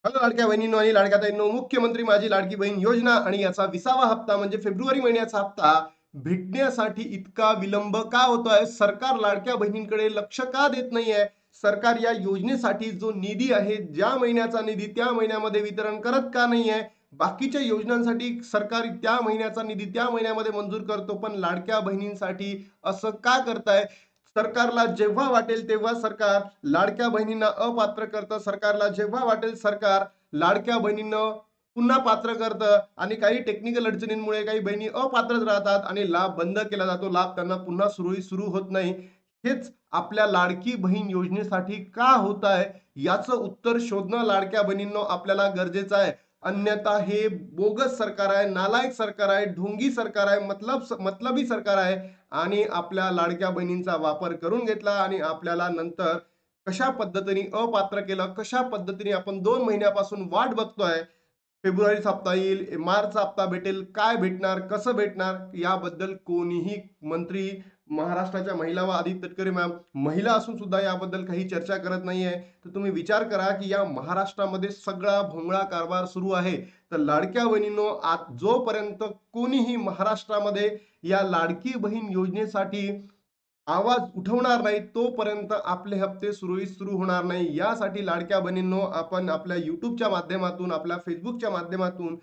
Hello लाडक्या बहिणींनो आणि लाडक्या ताईंनो, मुख्यमंत्री माझी लाडकी बहीण योजना आणि याचा 20वा हप्ता म्हणजे फेब्रुवारी महिन्याचा हप्ता भेटण्यासाठी इतका विलंब का होतोय? सरकार लाडक्या बहिणींकडे लक्ष का देत नाहीये? सरकार या योजनेसाठी जो निधी आहे, ज्या महिन्याचा निधी त्या महिन्यामध्ये वितरण करत का नाहीये? बाकीच्या योजनांसाठी सरकार त्या महिन्याचा निधी त्या महिन्यामध्ये मंजूर करतो, पण लाडक्या बहिणींसाठी असं का करताय? सरकारला जेव्हा वाटेल तेव्हा सरकार लाडक्या बहिणींना अपात्र करतं. सरकारला जेव्हा वाटेल सरकार लाडक्या बहिणींना पुन्हा पात्र करतं आणि काही टेक्निकल अडचणींमुळे काही बहिणी अपात्रच राहतात आणि लाभ बंद केला जातो. लाभ त्यांना पुन्हा सुरळीत सुरू होत नाही. हेच आपल्या लाडकी बहीण योजनेसाठी का होत आहे, याचं उत्तर शोधणं लाडक्या बहिणींनो आपल्याला गरजेचं आहे. अन्यथा हे बोगस सरकार आहे, नालायक सरकार आहे, ढोंगी सरकार आहे, मतलबी सरकार आहे आणि आपल्या लाडक्या बहिणींचा वापर करून घेतला आणि आपल्याला नंतर कशा पद्धतीने अपात्र केलं, कशा पद्धतीने आपण 2 महिन्यापासून वाट बघतोय. फेब्रुवारीचा हप्ता येईल, मार्चचा हप्ता भेटेल, काय भेटणार, कसं भेटणार, याबद्दल कोणीही मंत्री, महाराष्ट्राच्या महिला व आदित्य तटकरे मॅम महिला असून सुद्धा याबद्दल काही चर्चा करत नाहीये. तर तुम्ही विचार करा की या महाराष्ट्रामध्ये सगळा भोंगळा कारभार सुरू आहे. तर लाडक्या बहिणींनो, जोपर्यंत कोणीही महाराष्ट्रामध्ये या लाडकी बहीण योजनेसाठी आवाज उठवणार नाही, तोपर्यंत आपले हप्ते सुरळीत सुरू होणार नाही. यासाठी लाडक्या बहिणींनो, आपण आपल्या YouTubeच्या माध्यमातून, आपल्या Facebookच्या माध्यमातून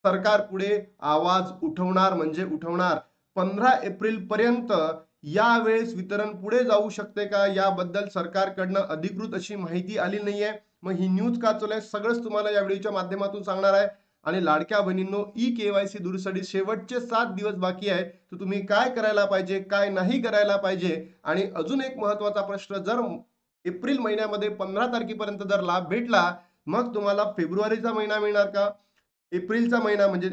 सरकारपुढे आवाज उठवणार म्हणजे उठवणार. 15 एप्रिल पर्यंत यावेळेस वितरण पुढे जाऊ शकते का, याबद्दल सरकारकडनं अधिकृत अशी माहिती आली नाहीये. मग ही न्यूज का चालू आहे, सगळंच तुम्हाला या व्हिडिओच्या माध्यमातून सांगणार आहे. आणि लाडक्या बहिणींनो, ई-केवायसी दुरुस्तीसाठी शेवटचे 7 दिवस बाकी आहे. तर तुम्ही काय करायला पाहिजे, काय नाही करायला पाहिजे? आणि अजून एक महत्त्वाचा प्रश्न, जर एप्रिल महिन्यामध्ये 15 तारखेपर्यंत जर लाभ भेटला, मग तुम्हाला फेब्रुवारीचा महिना मिळणार का? एप्रिलचा महिना म्हणजे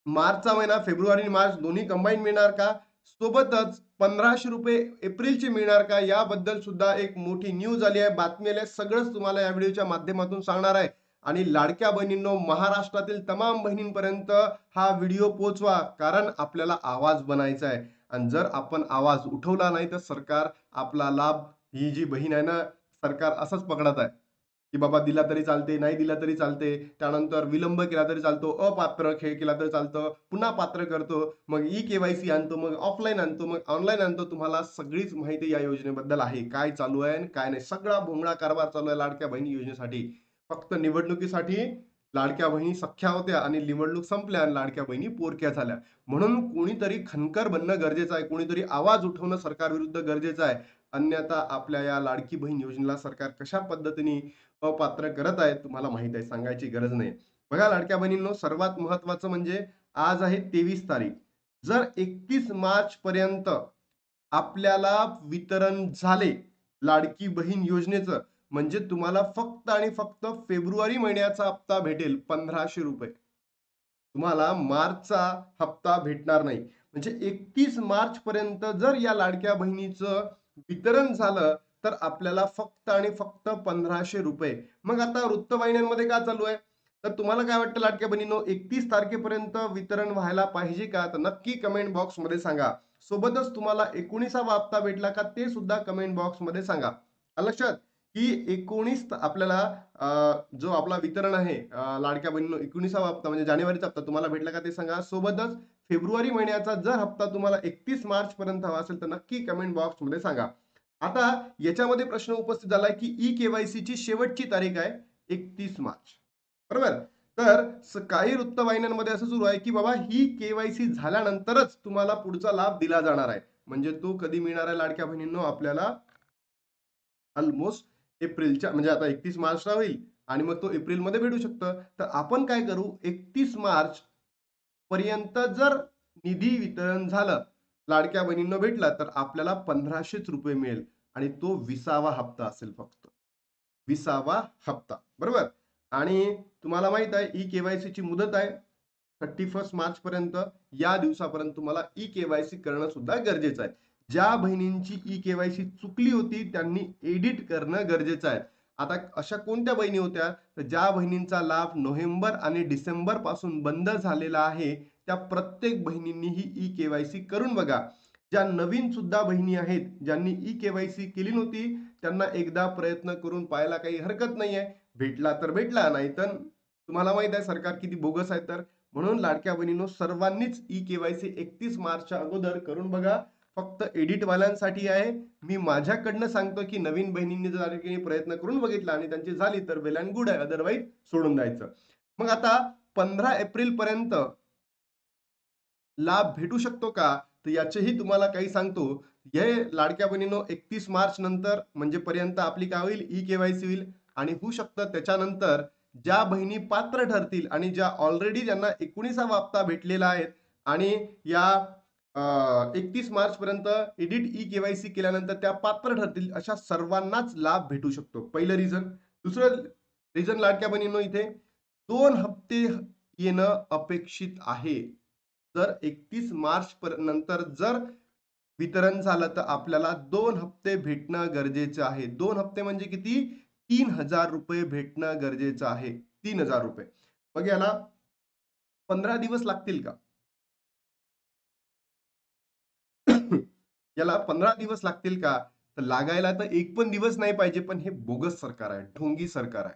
मार्चचा महिना, फेब्रुवारी आणि मार्च दोन्ही कंबाईन मिळणार का? सोबतच ₹1500 एप्रिलचे मिळणार का? याबद्दल सुद्धा एक मोठी न्यूज आली आहे, बातमी आली आहे. सगळंच तुम्हाला या व्हिडिओच्या माध्यमातून सांगणार आहे. आणि लाडक्या बहिणींनो, महाराष्ट्रातील तमाम बहिणींपर्यंत हा व्हिडिओ पोहोचवा, कारण आपल्याला आवाज बनायचा आहे. आणि जर आपण आवाज उठवला नाही, तर सरकार आपला लाभ, ही जी बहीण आहे ना, सरकार असंच पकडत आहे. की बाबा दिला तरी चालते, नाही दिला तरी चालते. त्यानंतर विलंब केला तरी चालतो, अपात्र खेळ केला तरी चालतं, पुन्हा पात्र करतो, मग ई-केवायसी आणतो, मग ऑफलाईन आणतो, मग ऑनलाईन आणतो. तुम्हाला सगळीच माहिती या योजनेबद्दल आहे. काय चालू आहे आणि काय नाही. सगळा भोंगळा कारभार चालू आहे लाडक्या बहिणी योजनेसाठी. फक्त निवडणुकीसाठी लाडक्या बहिणी सख्या होत्या आणि निवडणूक संपल्या आणि लाडक्या बहिणी पोरक्या झाल्या. म्हणून कोणीतरी खनकर बनणं गरजेचं आहे. कोणीतरी आवाज उठवणं सरकारविरुद्ध गरजेचं आहे. अन्यथा आपल्या या लाडकी बहीण योजनेला सरकार कशा पद्धतीने अपात्र करत आहे, तुम्हाला माहित आहे, सांगायची गरज नाही. बघा लाडक्या बहिणींनो, सर्वात महत्वाचं म्हणजे आज आहे 23 तारीख. जर 31 मार्च पर्यंत आपल्याला वितरण झाले लाडकी बहीण योजनेचं, म्हणजे तुम्हाला फक्त आणि फक्त फेब्रुवारी महिन्याचा हप्ता भेटेल ₹1500. तुम्हाला मार्चचा हप्ता भेटणार नाही. म्हणजे 31 मार्च पर्यंत जर या लाडक्या बहिणीचं वितरण झालं, तर आपल्याला फक्त आणि फक्त ₹1500. मग आता वृत्तवाहिन्यांमध्ये काय चालू आहे? तर तुम्हाला काय वाटतं लाडक्या बहिणींनो, 31 तारखेपर्यंत वितरण व्हायला पाहिजे का? तर नक्की कमेंट बॉक्समध्ये सांगा. सोबतच तुम्हाला 19वा हप्ता भेटला का, ते सुद्धा कमेंट बॉक्समध्ये सांगा. आलं लक्षात? की 19 आपल्याला जो आपला वितरण आहे, लाडक्या बहिणींनो, 19वा हप्ता म्हणजे जानेवारीचा हप्ता तुम्हाला भेटला का ते सांगा. सोबतच फेब्रुवारी महिन्याचा जर हप्ता तुम्हाला 31 मार्च पर्यंत हवा असेल, तर नक्की कमेंट बॉक्समध्ये सांगा. आता याच्यामध्ये प्रश्न उपस्थित झालाय की ई-केवायसीची शेवटची तारीख आहे 31 मार्च. बरोबर? तर काही वृत्तवाहिन्यांमध्ये असं सुरू आहे की बाबा ही केवायसी झाल्यानंतरच तुम्हाला पुढचा लाभ दिला जाणार आहे. म्हणजे तो कधी मिळणार आहे लाडक्या बहिणींनो आपल्याला? ऑलमोस्ट एप्रिलच्या, म्हणजे आता 31 मार्चला होईल आणि मग तो एप्रिलमध्ये भेटू शकतं. तर आपण काय करू, 31 मार्च पर्यंत जर निधी वितरण झालं, लाडक्या बहिणींना भेटला, तर आपल्याला ₹1500 मिळेल आणि तो 20वा हप्ता असेल फक्त. 20वा हप्ता. बरोबर? आणि तुम्हाला माहित आहे ई-केवायसीची मुदत आहे 31 मार्च पर्यंत. या दिवसापर्यंत तुम्हाला ई-केवायसी करणं सुद्धा गरजेचं आहे. ज्या बहिणींची ई-केवायसी चुकली होती, त्यांनी एडिट करणं गरजेचं आहे. आता अशा कोणत्या बहिणी होत्या, तर ज्या बहिणींचा लाभ नोव्हेंबर आणि डिसेंबर पासून बंद झालेला आहे, त्या प्रत्येक बहिणींनी ही ई-केवायसी करून बघा. ज्या नवीन सुद्धा बहिणी आहेत, ज्यांनी ई-केवायसी केली नव्हती, त्यांना एकदा प्रयत्न करून पाहायला काही हरकत नाहीये. भेटला तर भेटला, नाहीतर तुम्हाला माहित आहे सरकार किती बोगस आहे. तर म्हणून लाडक्या बहिणींनो, सर्वांनीच ई-के-वाय-सी 31 मार्चच्या अगोदर करून बघा. फक्त एडिट वाल्यांसाठी आहे. मी माझ्याकडनं सांगतो की नवीन बहिणींनी जर आणखी प्रयत्न करून बघितला आणि त्यांची झाली तर वेल अँड गुड आहे, अदरवाईज सोडून द्यायचं. मग आता 15 एप्रिल पर्यंत लाभ भेटू शकतो का? तर याचेही तुम्हाला काही सांगतो. हे लाडक्या बहिणींनो, 31 मार्च नंतर म्हणजे पर्यंत आपली काय होईल, ई-के-वाय-सी होईल. आणि होऊ शकतं त्याच्यानंतर ज्या बहिणी पात्र ठरतील आणि ज्या ऑलरेडी ज्यांना 19वा हप्ता भेटलेला आहे आणि या 31 मार्च पर्यंत एडिट ई-के-वाय-सी केल्यानंतर त्या पात्र ठरतील, अशा सर्वांनाच लाभ भेटू शकतो. पहिलं रिझन. दुसरं रिझन लाडक्या बहिणींनो, इथे 2 हप्ते येणं अपेक्षित आहे. जर 31 मार्च नंतर जर वितरण झालं तर आपल्याला 2 हप्ते भेटणं गरजेचं आहे. 2 हप्ते म्हणजे किती? 3,000 रुपये भेटणं गरजेचं आहे. 3,000 रुपये. मग याला 15 दिवस लागतील का? याला 15 दिवस लागतील का? तर लागायला तर एक पण दिवस नाही पाहिजे, पण हे बोगस सरकार आहे, ढोंगी सरकार आहे.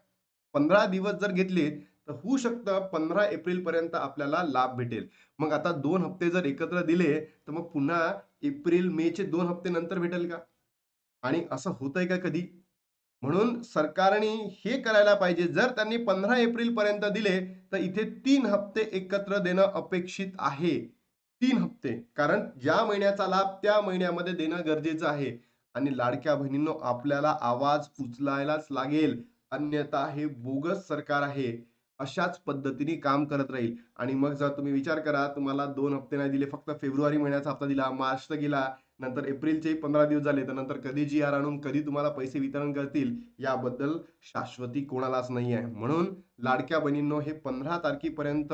15 दिवस जर घेतले तर होऊ शकतं 15 एप्रिल पर्यंत आपल्याला लाभ भेटेल. मग आता 2 हप्ते जर एकत्र दिले, तर मग पुन्हा एप्रिल मेचे 2 हप्ते नंतर भेटेल का? आणि असं होतंय का कधी? म्हणून सरकारने हे करायला पाहिजे. जर त्यांनी 15 एप्रिल पर्यंत दिले, तर इथे 3 हप्ते एकत्र देणं अपेक्षित आहे. 3 हप्ते. कारण ज्या महिन्याचा लाभ त्या महिन्यामध्ये देणं गरजेचं आहे. आणि लाडक्या बहिणींनो, आपल्याला आवाज उचलायलाच लागेल. अन्यथा हे बोगस सरकार आहे. अशाच पद्धतीने काम करत राहील. आणि मग जर तुम्ही विचार करा, तुम्हाला 2 हप्ते नाही दिले, फक्त फेब्रुवारी महिन्याचा हप्ता दिला, मार्च तर गेला, नंतर एप्रिलचे 15 दिवस झाले, तर नंतर कधी जी-आर आणून कधी तुम्हाला पैसे वितरण करतील, याबद्दल शाश्वती कोणालाच नाही आहे. म्हणून लाडक्या बहिणींनो, हे 15 तारखेपर्यंत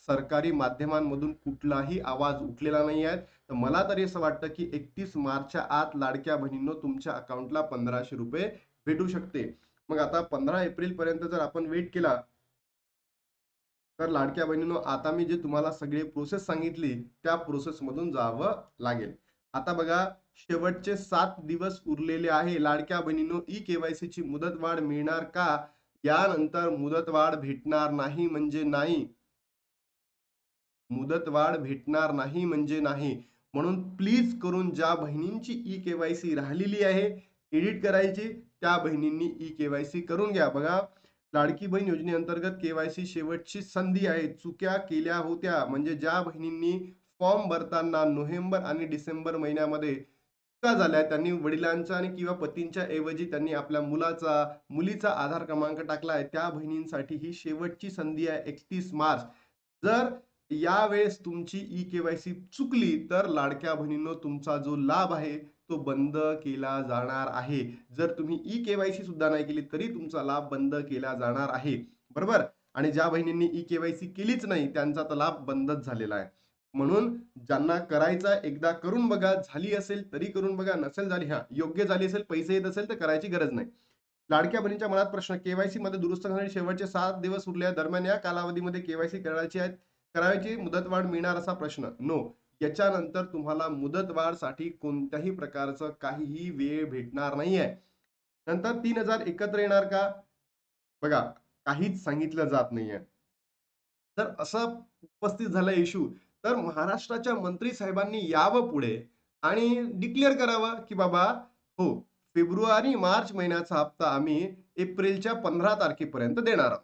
सरकारी माध्यमांमधून कुठलाही आवाज उठलेला नाही आहे. तर मला तरी असं वाटतं की 31 मार्चच्या आत लाडक्या बहिणींनो, तुमच्या अकाउंटला 1,500 रुपये भेटू शकते. मग आता 15 एप्रिल पर्यंत जर आपण वेट केला, तर लाडक्या बहिणींनो, आता मी जे तुम्हाला सगळे प्रोसेस सांगितली, त्या प्रोसेस मधून जावं लागेल. आता बघा, शेवटचे 7 दिवस उरलेले आहे. लाडक्या बहिणींनो, ई-के-वाय-सी ची मुदतवाढ मिळणार का? यानंतर मुदतवाढ भेटणार नाही म्हणजे नाही. मुदतवाढ भेटणार नाही म्हणजे नाही. म्हणून प्लीज करून ज्या बहिणींची ई-के-वाय-सी राहिलेली आहे, एडिट करायची, त्या बहिणींनी ई-के-वाय-सी करून घ्या. बघा, लाडकी बहीण योजनेअंतर्गत के-वाय-सी शेवटची संधी आहे. चुक्या केल्या होत्या म्हणजे ज्या बहिणींनी फॉर्म भरताना नोव्हेंबर आणि डिसेंबर महिन्यामध्ये चुका झाल्या, त्यांनी वडिलांचा आणि किंवा पतींच्या ऐवजी त्यांनी आपल्या मुलीचा आधार क्रमांक टाकला आहे, त्या बहिणींसाठी ही शेवटची संधी आहे, 31 मार्च. जर यावेळेस तुमची ई-के-वाय-सी चुकली, तर लाडक्या बहिणींनो, तुमचा जो लाभ आहे तो बंद केला जाणार आहे. जर तुम्ही ई-के-वाय-सी सुद्धा नाही केली, तरी तुमचा लाभ बंद केला जाणार आहे. बरोबर? आणि ज्या बहिणींनी ई-के-वाय-सी केलीच नाही, त्यांचा तर लाभ बंदच झालेला आहे. म्हणून ज्यांना करायचा एकदा करून बघा. झाली असेल तरी करून बघा, नसेल झाली, हां, योग्य झाली असेल, पैसे येत असेल तर करायची गरज नाही. लाडक्या बहिणीच्या मनात प्रश्न, के-वाय-सी मध्ये दुरुस्त करण्याचे शेवटचे 7 दिवस उरले आहेत. दरम्यान या कालावधीमध्ये के-वाय-सी करायची मुदतवाढ मिळणार, असा प्रश्न. नो. याच्यानंतर तुम्हाला मुदतवाढसाठी कोणत्याही प्रकारचं काहीही वेळ भेटणार नाहीये. नंतर 3,000 एकत्र येणार का? बघा, काहीच सांगितलं जात नाहीये. तर असं उपस्थित झाला इश्यू, तर महाराष्ट्राच्या मंत्री साहेबांनी यावं पुढे आणि डिक्लेअर करावं की बाबा, हो, फेब्रुवारी मार्च महिन्याचा हप्ता आम्ही एप्रिलच्या 15 तारखेपर्यंत देणार आहोत.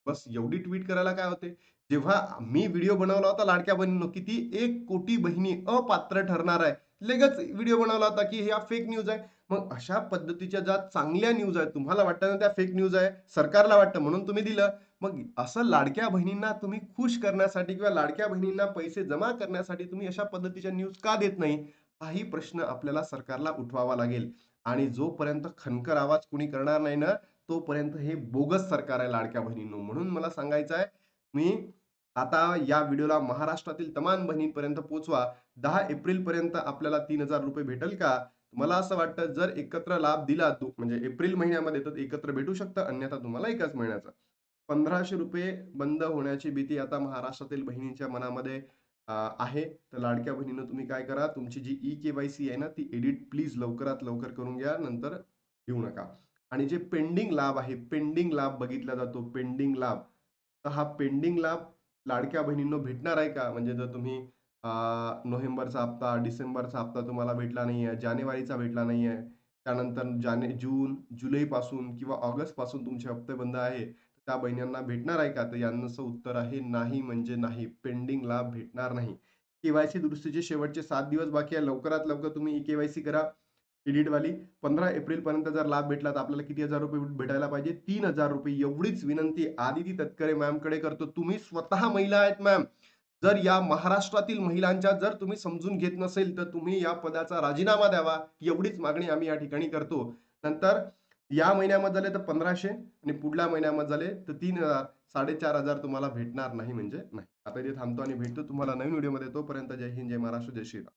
बस एवढी ट्वीट करायला काय होते? जेव्हा मी व्हिडिओ बनवला होता लाडक्या बहिणींनो, किती 1 कोटी बहिणी अपात्र ठरणार आहे, लगेच व्हिडिओ बनवला होता की ह्या फेक न्यूज आहे. मग अशा पद्धतीच्या ज्या चांगल्या न्यूज आहेत, तुम्हाला वाटतं ना त्या फेक न्यूज आहे, सरकारला वाटतं म्हणून तुम्ही दिलं. मग असं लाडक्या बहिणींना तुम्ही खुश करण्यासाठी किंवा लाडक्या बहिणींना पैसे जमा करण्यासाठी तुम्ही अशा पद्धतीच्या न्यूज का देत नाही? हाही प्रश्न आपल्याला सरकारला उठवावा लागेल. आणि जोपर्यंत खणकर आवाज कोणी करणार नाही ना, तोपर्यंत हे बोगस सरकार आहे लाडक्या बहिणींनो. म्हणून मला सांगायचं आहे, मी आता या व्हिडिओला महाराष्ट्रातील तमाम बहिणींपर्यंत पोहोचवा. 10 एप्रिल पर्यंत आपल्याला 3,000 रुपये भेटेल का? मला असं वाटतं, जर एकत्र लाभ दिला तो म्हणजे एप्रिल महिन्यामध्ये, तर एकत्र भेटू शकतं, अन्यथा तुम्हाला एकाच महिन्याचा. 1,500 रुपये बंद होण्याची भीती आता महाराष्ट्रातील बहिणींच्या मनामध्ये आहे. तर लाडक्या बहिणींनो, तुम्ही काय करा, तुमची जी ई-के-वाय-सी आहे ना, ती एडिट प्लीज लवकरात लवकर करून घ्या, नंतर घेऊ नका. आणि जे पेंडिंग लाभ आहे, पेंडिंग लाभ बघितला जातो, पेंडिंग लाभ. तर हा पेंडिंग लाभ लाडक्या बहिणींनो भेटणार आहे का? म्हणजे जर तुम्ही नोव्हेंबरचा हप्ता, डिसेंबरचा हप्ता तुम्हाला भेटला नाहीये, जानेवारीचा भेटला नाहीये, त्यानंतर जून, जुलैपासून किंवा ऑगस्टपासून तुमचे हप्ते बंद आहे, त्या बहिणींना भेटणार आहे का? तर यांचं उत्तर आहे नाही म्हणजे नाही. पेंडिंग लाभ भेटणार नाही. के-वाय-सी दुरुस्तीचे शेवटचे 7 दिवस बाकी आहे. लवकरात लवकर तुम्ही ई-के-वाय-सी करा. वाली 15 एप्रिलपर्यंत जर लाभ भेटला तर आपल्याला किती हजार रुपये भेटायला पाहिजे? 3,000 रुपये. एवढीच विनंती आदिती तटकरे मॅमकडे करतो. तुम्ही स्वतः महिला आहेत मॅम. जर या महाराष्ट्रातील महिलांच्या जर तुम्ही समजून घेत नसेल, तर तुम्ही या पदाचा राजीनामा द्यावा. एवढीच मागणी आम्ही या ठिकाणी करतो. नंतर या महिन्यामध्ये झाले तर 1,500 आणि पुढल्या महिन्यामध्ये झाले तर 3,000, 4,500 तुम्हाला भेटणार नाही म्हणजे नाही. आता इथे थांबतो आणि भेटतो तुम्हाला नवीन व्हिडिओमध्ये. तोपर्यंत जय हिंद, जय महाराष्ट्र, जय श्रीराम.